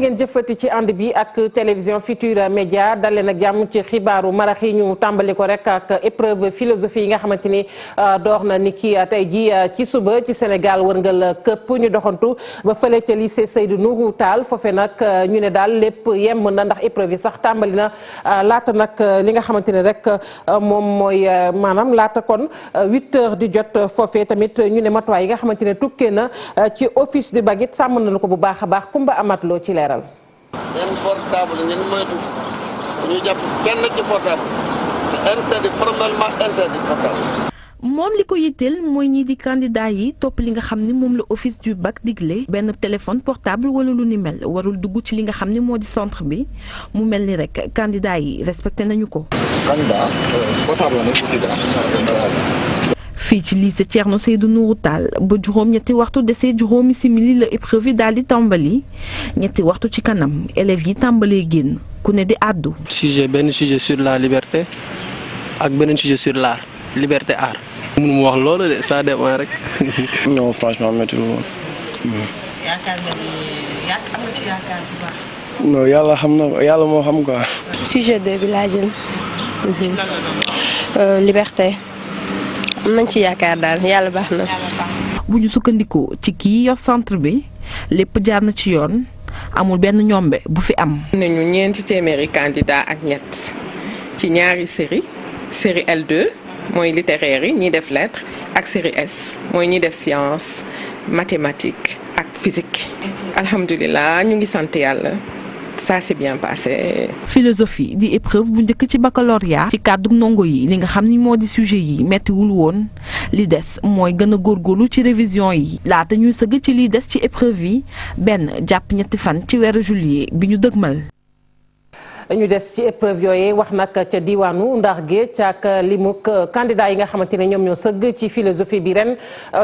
ngeen jëfati ci ànd bi ak télévision Futurs Médias dalee nag jàmm ci xibaaru marax yi ñu tàmbali ko rek ak épreuve philosophie yi nga xamante ni door na ni ki tey ji ci suba ci Sénégal wërngal këpp ñu doxantu ba fële ca lycée Seydou Nourou Tall foofe nag ñu ne daal lépp yem na ndax épreuve yi sax tàmbali na laata nag li nga xamante ne rek moom mooy maanaam laata kon 8 heures di jot foofe tamit ñu ne matuwaay yi nga xamante ne tukkee na ci office du baguette sàmm nañu ko bu baax a baax Kumba Amat Lo ci leeral. seen portable ngeen moytu ñu jàpp kenn ci portable c'est interdit formellement interdit portable. moom li ko yitteel mooy ñii di candidat yi topp li nga xam ni moom la office du bac digle benn téléphone portable wala lu ni mel warul dugg ci li nga xam ni moo di centre bi mu mel ni rek candidat yi respecté nañu ko. candidat portable fii ci lycée Thierno Seydou Nourou Tall ba juróom-ñetti waxtu desee juróomi simili la épreuve yi daal di tàmbali ñetti waxtu ci kanam élèves yi tàmbalee génn ku ne di àddu. benn sujet sur la liberté ak beneen sujet sur l'art liberté art. mënu mu wax loolu de ça dépend rek. non franchement métti woon. yaakaar nga ni am nga ci yaakaar bu baax. non yàlla xam na yàlla moo xam quoi. sujet 2 bi laa jël. liberté. am nañ ci yaakaar daal yàlla baax na. bu ñu sukkandikoo ci kii yor centre bi lépp jaar na ci yoon amul benn ñombe bu fi am. nañu ñeenti téeméeri candidat ak ñett ci ñaari série L2 mooy littéraire yi ñiy def lettres ak série S mooy ñiy def science mathématique ak physique. alhamdulilah ñu ngi sant yàlla. ça s'est bien passé. philosophie di épreuve bu njëkk ci baccalauréat ci kàddu ndongo yi li nga xam ni moo di sujet yi mettiwul woon li des mooy gën a góorgóorlu ci révision yi laata ñuy sëgg ci li des ci épreuve yi benn jàpp ñetti fan ci weeru juillet bi ñu dëgmal. ñu des ci épreuve yooyu wax nag ca diwaanu Ndar Géej ak limuk candidat yi nga xamante ne ñoom ñoo sëgg ci philosophie bi ren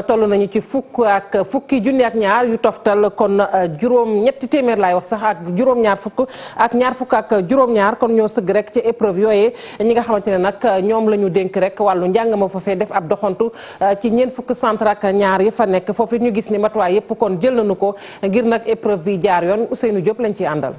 toll nañu ci fukki junni ak ñaar yu toftal kon juróom-ñetti téeméer laay wax sax ak juróom-ñaar fukk ak ñaar fukk ak juróom-ñaar kon ñoo sëgg rek ci épreuve yooyu ñi nga xamante ne nag ñoom la ñu dénk rek wàllu njàng ma fa fee def ab doxantu ci ñeent fukk centre ak ñaar yi fa nekk foofu ñu gis ni matuwaay yëpp kon jël nañu ko ngir nag épreuve bi jaar yoon Ousseynou Diop lañ ciy àndal.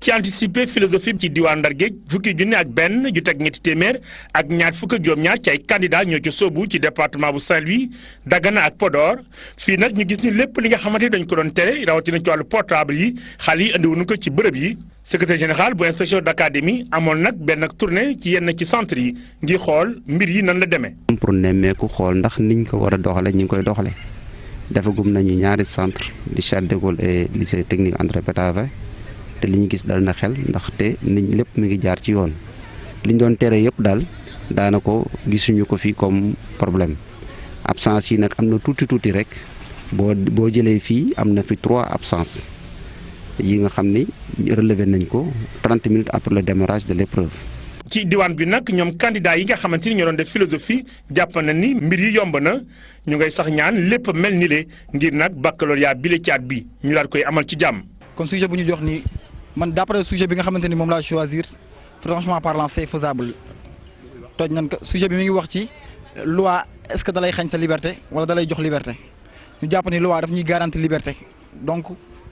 ci anticiper philosophie ci diwaan Ndar Géej fukki junni ak benn ju teg ñetti téeméer ak ñaar fukk ak juróom-ñaar ci ay candidat ñoo ci soobu ci département bu Saint-Louis Dagana ak Podor fii nag ñu gis ni lépp li nga xamante ni dañ ko doon tere rawatina ci wàllu portable yi xale yi andiwuñu ko ci bërëb yi secrétaire général bu inspection d'académie amoon nag benn tournée ci yenn ci centre yi ngir xool mbir yi nan la demee. pour nemmeeku xool ndax niñ ko war a doxale ñu ngi koy doxale defagum nañu ñaari centre di Charles de Gaulle et lycée technique André Pétavin te li ñu gis dal na xel ndaxte nit lépp mi ngi jaar ci yoon li ñu doon tere yëpp daal daanaka gisuñu ko fi comme problème absence yi nag am na tuuti rek boo jëlee fii am na fi 3 absences yi nga xam ni relevé nañ ko 30 minutes après le démarrage de l'épreuve. ci diwaan bi nag ñoom candidat yi nga xamante ni ñoo doon def philosophie jàpp na ni mbir yi yomb na ñu ngay sax ñaan lépp mel ni le ngir nag baccalauréat bi la caat bi ñu daal koy amal ci jàmm. kon sujet bu ñu jox ni man d'après sujet bi nga xamante ni moom laa choisir franchement parlant c'est faisable toj nañ ko sujet bi mi ngi wax ci loi est-ce que dalay xañ sa liberté wala dalay jox liberté ñu jàpp ni loi daf ñuy garantir liberté donc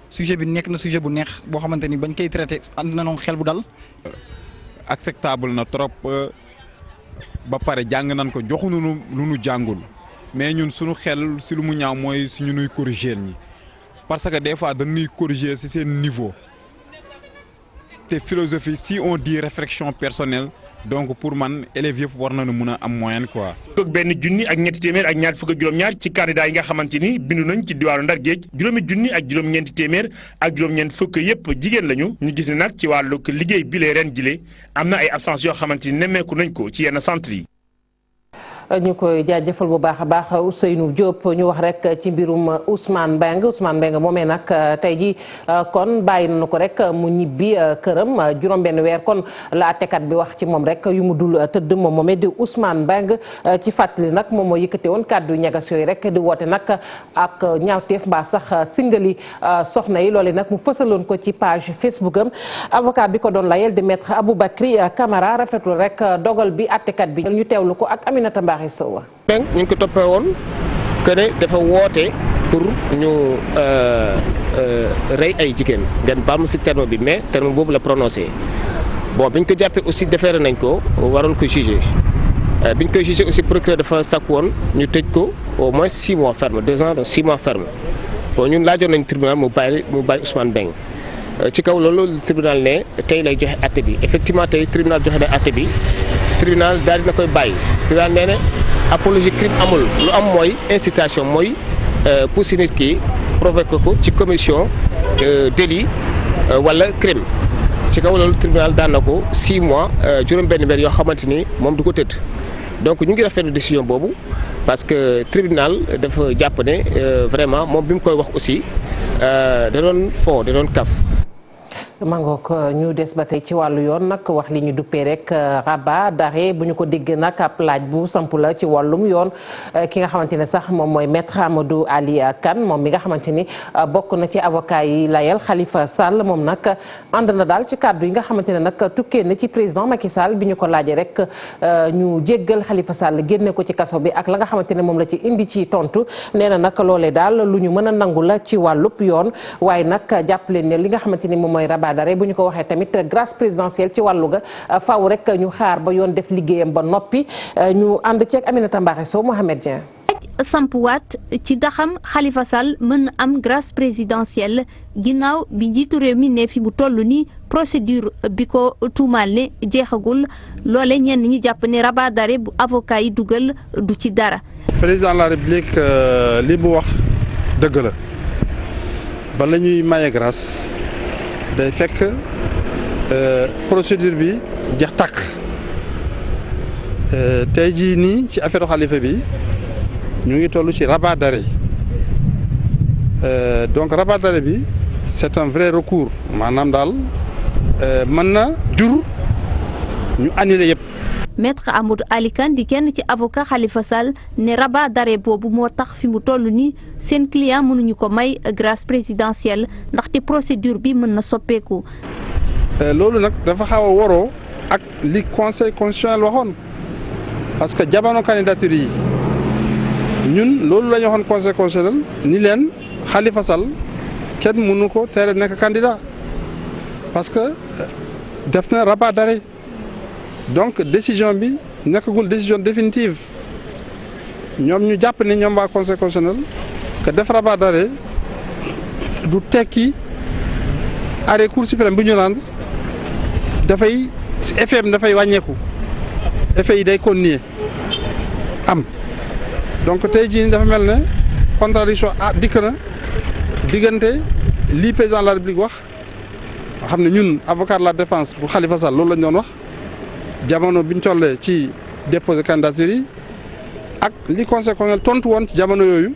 sujet bi nekk na sujet bu neex boo xamante ni bañ koy traité ànd na noonu xel bu dal. acceptable na trop ba pare jàng nañ ko joxuñu lu nu jàngul mais ñun suñu xel si lu mu ñaaw mooy suñu nuy corriger ñi parce que des fois dañuy corriger ci seen niveau. te philosophie si on dit réflexion personnelle donc pour man élèves yëpp war nañu mën a am moyenne quoi. toog benn junni ak ñetti téeméer ak ñaar fukk ak juróom-ñaar ci candidat yi nga xamante ni bindu nañ ci diwaanu Ndar Géej juróomi junni ak juróom-ñeenti téeméer ak juróom-ñeent fukk yëpp jigéen lañu ñu gis ne nag ci wàllu liggéey bi lee ren jile am na ay absence yoo xamante ni nemmeeku nañ ko ci yenn centre yi. ñu koy jaajëfal bu baax a baax Ousseynou Diop ñu wax rek ci mbirum Ousmane Mbengue moomee nag tey ji kon bàyyi nañu ko rek mu ñibbi këram juróom-benn weer kon la àttekat bi wax ci moom rek yu mu dul tëdd moom moomee di Ousmane Mbengue ci fàttali nag moom moo yëkkate woon kàddu ñagas yooyu rek di woote nag ak ñaawteef mbaa sax singali soxna yi loole nag mu fësaloon ko ci page Facebook am avocat bi ko doon layel di maître Aboubacry Camara rafetlu rek dogal bi àttekat bi ñu teewlu ko ak Aminata Mbaye ñu ngi ko toppee woon que ne dafa woote pour ñu rey ay jigéen ngeen baal ma ci terme bi mais terme boobu la prononcé bon biñ ko jàppee aussi déféré nañ ko waroon ko jugé biñ koy jugé aussi procureur dafa sakku woon ñu tëj ko au moins 6 mois ferme 2 ans donc 6 mois ferme bon ñun laajoon nañ tribunal mu bàyyi Ousmane Beng ci kaw loolu tribunal ne tey lay joxe àtte bi effectivement tey tribunal joxe na àtte bi tribunal daal dina koy bàyyi tribunal nee na apologie crime amul lu am mooy incitation mooy pousser nit ki provoqué ko ci commission délit wala crime ci kaw loolu tribunal daan na ko 6 mois juróom-benn weer yoo xamante ni moom du ko tëdd donc ñu ngi rafetlu décision boobu parce que tribunal dafa jàpp ne vraiment moom bi mu koy wax aussi da doon fo da doon kaf. mangook ñu des ba tey ci wàllu yoon nag wax li ñu duppee rek rabat d'arrêt bu ñu ko dégg nag ab laaj bu samp la ci wàllum yoon ki nga xamante ne sax moom mooy maître Amadou Ali Kane moom mi nga xamante ni bokk na ci avocat yi layal Khalifa Sall moom nag ànd na daal ci kàddu yi nga xamante ne nag tukkee na ci président Macky Sall bi ñu ko laajee rek ñu jéggal Khalifa Sall génne ko ci kaso bi ak la nga xamante ne moom la ci indi ci tontu nee na nag loolee daal lu ñu mën a nangu la ci wàllub yoon waaye nag jàpp leen ne li nga xamante ni moom mooy rabat d'arrêt bu ñu ko waxee tamit grâce présidentielle ci wàllu ga faaw rek ñu xaar ba yoon def liggéeyam ba noppi ñu ànd ceeg Aminata Mbaxe Sow Mohamed Dieng. sampuwaat ci daxam Khalifa Sall mën na am grâce présidentielle ginnaaw bi njiitu réew mi ne fi mu toll nii procédure bi ko tuumaal ne jeexagul loole ñenn ñi jàpp ne rabat d'arrêt bu avocat yi dugal du ci dara. président de la république li mu wax dëgg la ba la ñuy maye grâce day fekk procédure bi jeex tàkk tey jii nii ci affaire Khalifa bi ñu ngi toll ci rabat d'arrêt donc rabat d'arrêt bi c'est un vrai recours maanaam daal mën na jur ñu annuler yëpp. maître Amadou Ali Kane di kenn ci avocat Khalifa Sall ne rabat d'arrêt boobu moo tax fi mu toll nii seen client mënuñu ko may grâce présidentielle ndaxte procédure bi mën na soppeeku. loolu nag dafa xaw a waroo ak li conseil constitutionnel waxoon parce que jamono candidature yi ñun loolu la ñu waxoon conseil constitutionnel ni leen Khalifa Sall kenn mënu ko tere nekk candidat parce que def na rabat d'arrêt donc décision bi nekkagul décision définitive ñoom ñu jàpp ne ñoom waa conseil constitutionnel que def rabat d'arrêt du tekki arrêt cour suprême bu ñu rendre dafay effet bi dafay wàññeeku effet yi day continuer am donc tey jii nii dafa mel ne contradiction dikk na diggante lii président de la république wax nga xam ne ñun avocat de la défense bu Khalifa Sall loolu lañ doon wax jamono biñ tollee ci déposer candidature yi ak li conseil constitutionnel tontu woon ci jamono yooyu.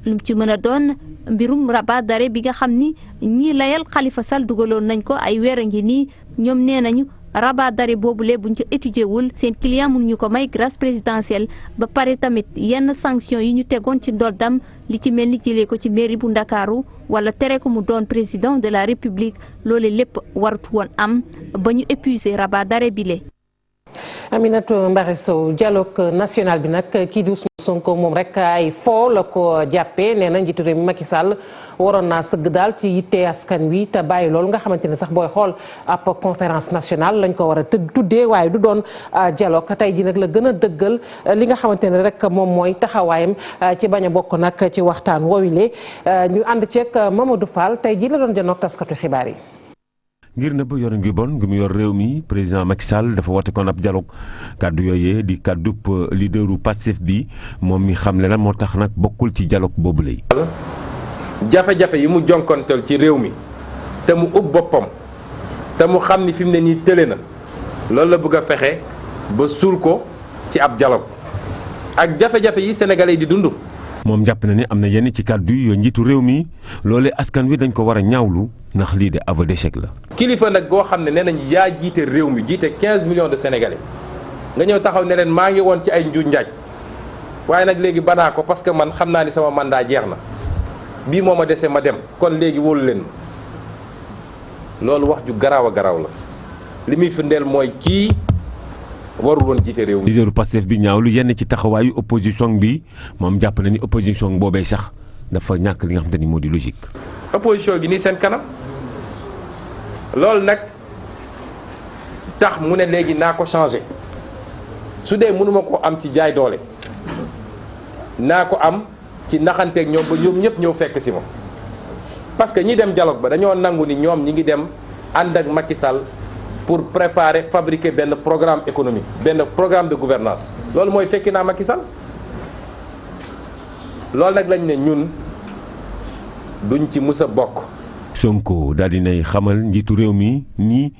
lu ci mën a doon mbirum rabat d'arrêt bi nga xam ni ñii layal Khalifa Sall dugaloon nañ ko ay weer a ngi nii ñoom nee nañu rabat d'arrêt boobule buñ ci étudier wul seen client mënuñu ko may grâce présidentielle ba pare tamit yenn sanction yi ñu tegoon ci ndoddam li ci mel ni jëlee ko ci mairie bu Ndakaaru wala tere ko mu doon président de la république loole lépp waratu woon am ba ñu épuiser rabat d'arrêt bile. Aminata Mbaxe Sow dialogue national bi nag kii di Ousmane Sonko moom rek ay foo la ko jàppee nee na njiitu réew mi Macky Sall waroon naa sëgg daal ci yitte askan wi te bàyyi loolu nga xamante ne sax booy xool ab conférence nationale lañ ko war a tuddee waaye du doon dialogue tey ji nag la gën a dëggal li nga xamante ne rek moom mooy taxawaayam ci bañ a bokk nag ci waxtaan woowile ñu ànd ceeg Mamadou Fall tey ji la doon janoog taskatu xibaar yi. ngir nëbb yorin gi bon ngi mu yor réew mi président Macky Sall dafa woote kon ab dialogue kaddu yooyee di kaddu leaderu Pastef bi moom mi xam le na moo tax nag bokkul ci dialogue boobu lay jafe-jafe yi mu jonkonteel ci réew mi te mu ub boppam te mu xam ni fi mu ne nii tële na loolu la bëgg a fexe ba suul ko ci ab dialogue ak jafe-jafe yi sénégalais yi di dund. moom jàpp na ni am na yenn ci kaddu yoo njiitu réew mi loolee askan wi dañ ko war a ñaawlu ndax lii de aveu d'échec la. kilifa nag goo xam ne nee nañ yaa jiite réew mi jiite 15 millions de sénégalais nga ñëw taxaw ne leen maa ngi woon ci ay njuuj njaaj waaye nag léegi banaa ko parce que man xam naa ni sama mandat jeex na bii moo ma dese ma dem kon léegi wóolu leen loolu wax ju garaaw a garaaw la li muy firndeel mooy kii warul woon jiite réew mi. leaderu Pastef bi ñaawlu yenn ci taxawaayu opposition bi moom jàpp na ni opposition boobee sax dafa ñàkk li nga xamante ni moo di logique. opposition gi nii seen kanam loolu nag tax mu ne léegi naa ko changé su dee mënuma ko am ci jaay doole naa ko am ci naxanteeg ñoom ba ñoom ñëpp ñëw fekk si ma parce que ñi dem dialogue ba dañoo nangu ni ñoom ñi ngi dem ànd ak Macky Sall pour préparer fabriquer benn programme économique benn programme de gouvernance loolu mooy fekki naa Macky Sall loolu nag lañ ne ñun duñ ci mës a bokk. Sonko daal di nay xamal njiitu réew mi ni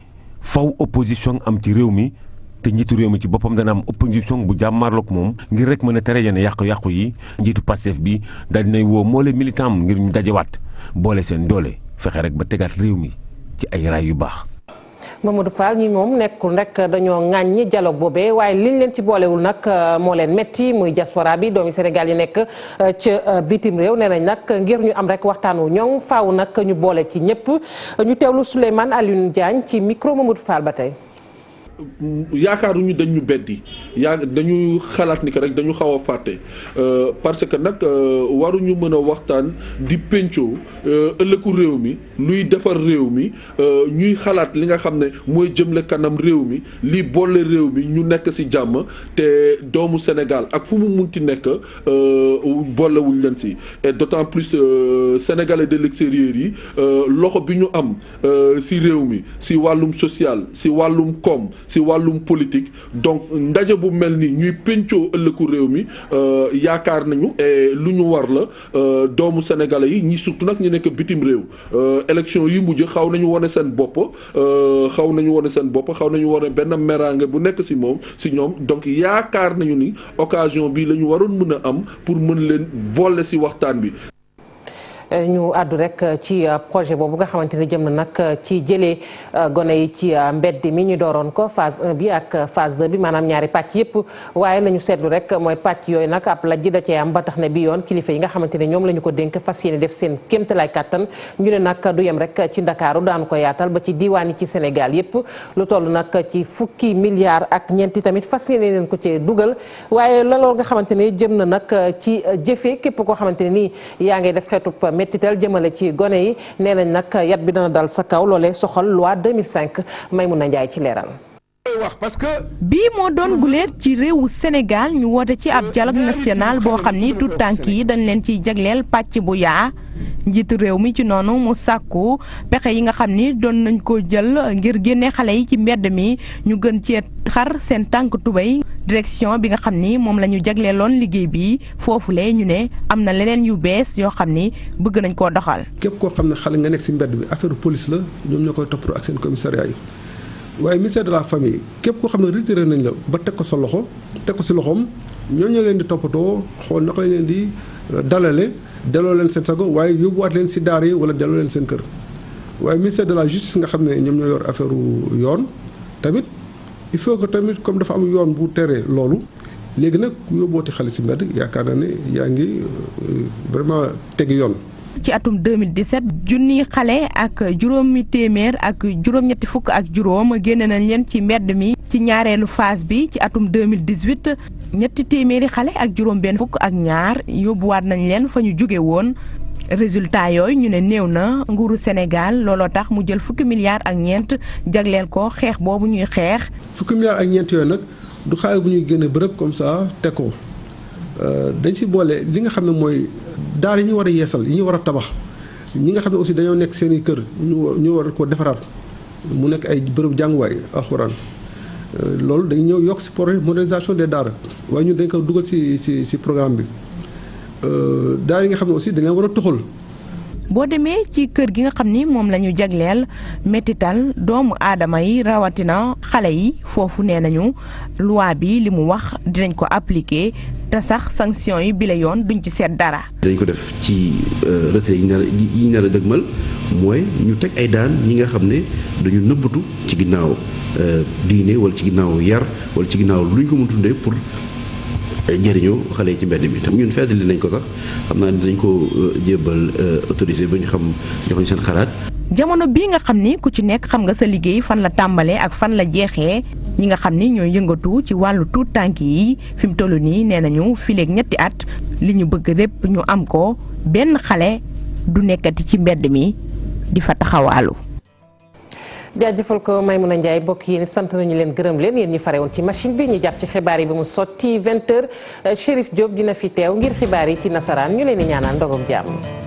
faw opposition am ci réew mi te njiitu réew mi ci boppam dana am opposition bu jàmmarloog moom ngir rek mën a tere yenn yàqu-yàqu yi njiitu Pastef bi daal di nay woo moo leen militant am ngir ñu dajewaat boole seen doole fexe rek ba tegaat réew mi ci ay raay yu baax. Mamadou Fall ñi moom nekkul rek dañoo ŋàññi dialogue boobee waaye liñ leen ci boolewul nag moo leen metti muy diaspora bi doomi Sénégal yi nekk ca bitim réew nee nañ nag ngir ñu am rek waxtaan wu ñoŋ faaw nag ñu boole ci ñëpp ñu teewlu Souleymane Alioune Diagne ci micro Mamadou Fall ba tey. yaakaaruñu dañ ñu beddi dañu xalaat ni que rek dañu xaw a fàtte parce que nag waruñu mën a waxtaan di pencoo ëllëgu réew mi luy defar réew mi ñuy xalaat li nga xam ne mooy jëmle kanam réew mi li boole réew mi ñu nekk ci jàmm te doomu Sénégal ak fu mu munti nekk boolewuñ leen ci et d'autant plus sénégalais de l'extérieur yi loxo bi ñu am ci réew mi ci wàllum social ci wàllum koom ci wàllum politique donc ndaje bu mel ni ñuy pencoo ëllëgu réew mi yaakaar nañu et lu ñu war la doomu sénégalais yi ñi surtout nag ñu nekk bitim réew élection yi mujj xaw nañu wane seen bopp xaw nañu wane benn mérange bu nekk ci ñoom donc yaakaar nañu ni occasion bi la ñu waroon mën a am pour mën leen boole ci waxtaan bi. ñu àddu rek ci projet boobu nga xamante ne jëm na nag ci jëlee gone yi ci mbedd mi ñu dooroon ko phase 1 bi ak phase 2 bi maanaam ñaari pàcc yëpp waaye la ñu seetlu rek mooy pàcc yooyu nag ab lajj da cee am ba tax ne bi yoon kilifa yi nga xamante ne ñoom la ñu ko dénk fas yéene def seen kéemtalaay kàttan ñu ne nag du yem rek ci Ndakaaru daanu ko yaatal ba ci diiwaan yi ci Sénégal yëpp lu toll nag ci fukki milliards ak ñeenti tamit fas yéene leen ko cee dugal waaye loolu nga xamante ne jëm na nag ci jëfe képp koo xamante ne nii yaa ngay def xeetu mettital jëmale ci gone yi nee nañ nag yat bi dana dal sa kaw loolee soxal loi 2005 Maymouna Ndiaye ci leeral. bii moo doon guleet ci réewu Sénégal ñu woote ci ab dialogue national boo xam ni tout tànk yi dañ leen ciy jagleel pàcc bu yaa njiitu réew mi ci noonu mu sàkku pexe yi nga xam ni doon nañ ko jël ngir génne xale yi ci mbedd mi ñu gën cee xar seen tànk tubéy direction bi nga xam ni moom la ñu jagleeloon liggéey bi foofule ñu ne am na leneen yu bees yoo xam ni bëgg nañ koo doxal. képp koo xam ne xale nga nekk ci mbedd bi affaire police la ñoom ñoo koy toppatoo ak seen commissariat yi waaye ministère de la famille képp koo xam ne retiré nañ la ba teg ko sa loxo teg ko ci loxoom ñoo ñoo leen di toppatoo xool naka lañ leen di dalale delloo leen seen sago waaye yóbbuwaat leen ci daara yi wala delloo leen seen kër waaye ministère de la justice nga xam ne ñoom ñoo yor affaire yoon tamit il faut que tamit comme dafa am yoon bu tere loolu léegi nag ku yóbbooti xale ci mbedd yaakaar naa ne yaa ngi vraiment tegi yoon. ci atum 2017 junni xale ak juróomi téeméer ak juróom-ñetti fukk ak juróom génne nañ leen ci mbedd mi ci ñaareelu phase bi ci atum 2018 ñetti téeméeri xale ak juróom benn fukk ak ñaar yóbbuwaat nañ leen fa ñu jóge woon résultat yooyu ñu ne néew na nguuru Sénégal looloo tax mu jël fukki milliards ak ñeent jagleel ko xeex boobu ñuy xeex. fukki milliards ak ñeent yooyu nag du xaalis bu ñuy génne bërëb comme ça teg ko dañ ci boole li nga xam ne mooy daara yi ñu war a yeesal yi ñu war a tabax ñi nga xam ne aussi dañoo nekk seen i kër ñu war ko defaraat mu nekk ay bërëb jànguwaay alxuraan loolu dañ ñëw yokk ci projet modernisation des daara waaye ñun dañ ko dugal ci programme bi daara yi nga xam ne aussi dañ leen war a toxal. boo demee ci kër gi nga xam ni moom la ñu jagleel mettital doomu aadama yi rawatina xale yi foofu nee nañu loi bi li mu wax dinañ ko appliquer te sax sanction yi bi la yoon duñ ci seet dara. dañ ko def ci retrait yi nar a dëgmal mooy ñu teg ay daan ñi nga xam ne dañu nëbbatu ci ginnaaw diine wala ci ginnaaw yar wala ci ginnaaw luñ ko mën tuddee pour. njëriñoo xale yi ci mbedd mi tam ñun feddali nañ ko sax xam naa dinañ ko jébbal autorité ba ñu xam joxuñ seen xalaat. jamono bii nga xam ni ku ci nekk xam nga sa liggéey fan la tàmbalee ak fan la jeexee ñi nga xam ni ñooy yëngatu ci wàllu tuut tànk yi fi mu toll nii nee nañu fileeg ñetti at li ñu bëgg lépp ñu am ko benn xale du nekkati ci mbedd mi di fa taxawaalu. jaajëfal ko Maimouna Ndiaye bokk yi sant nañu leen gërëm leen yéen ñi fare woon ci machine bi ñu jàpp ci xibaar yi ba mu sotti 20h Chérif Diop dina fi teew ngir xibaar yi ci nasaraan ñu leen di ñaanal ndogog jàmm.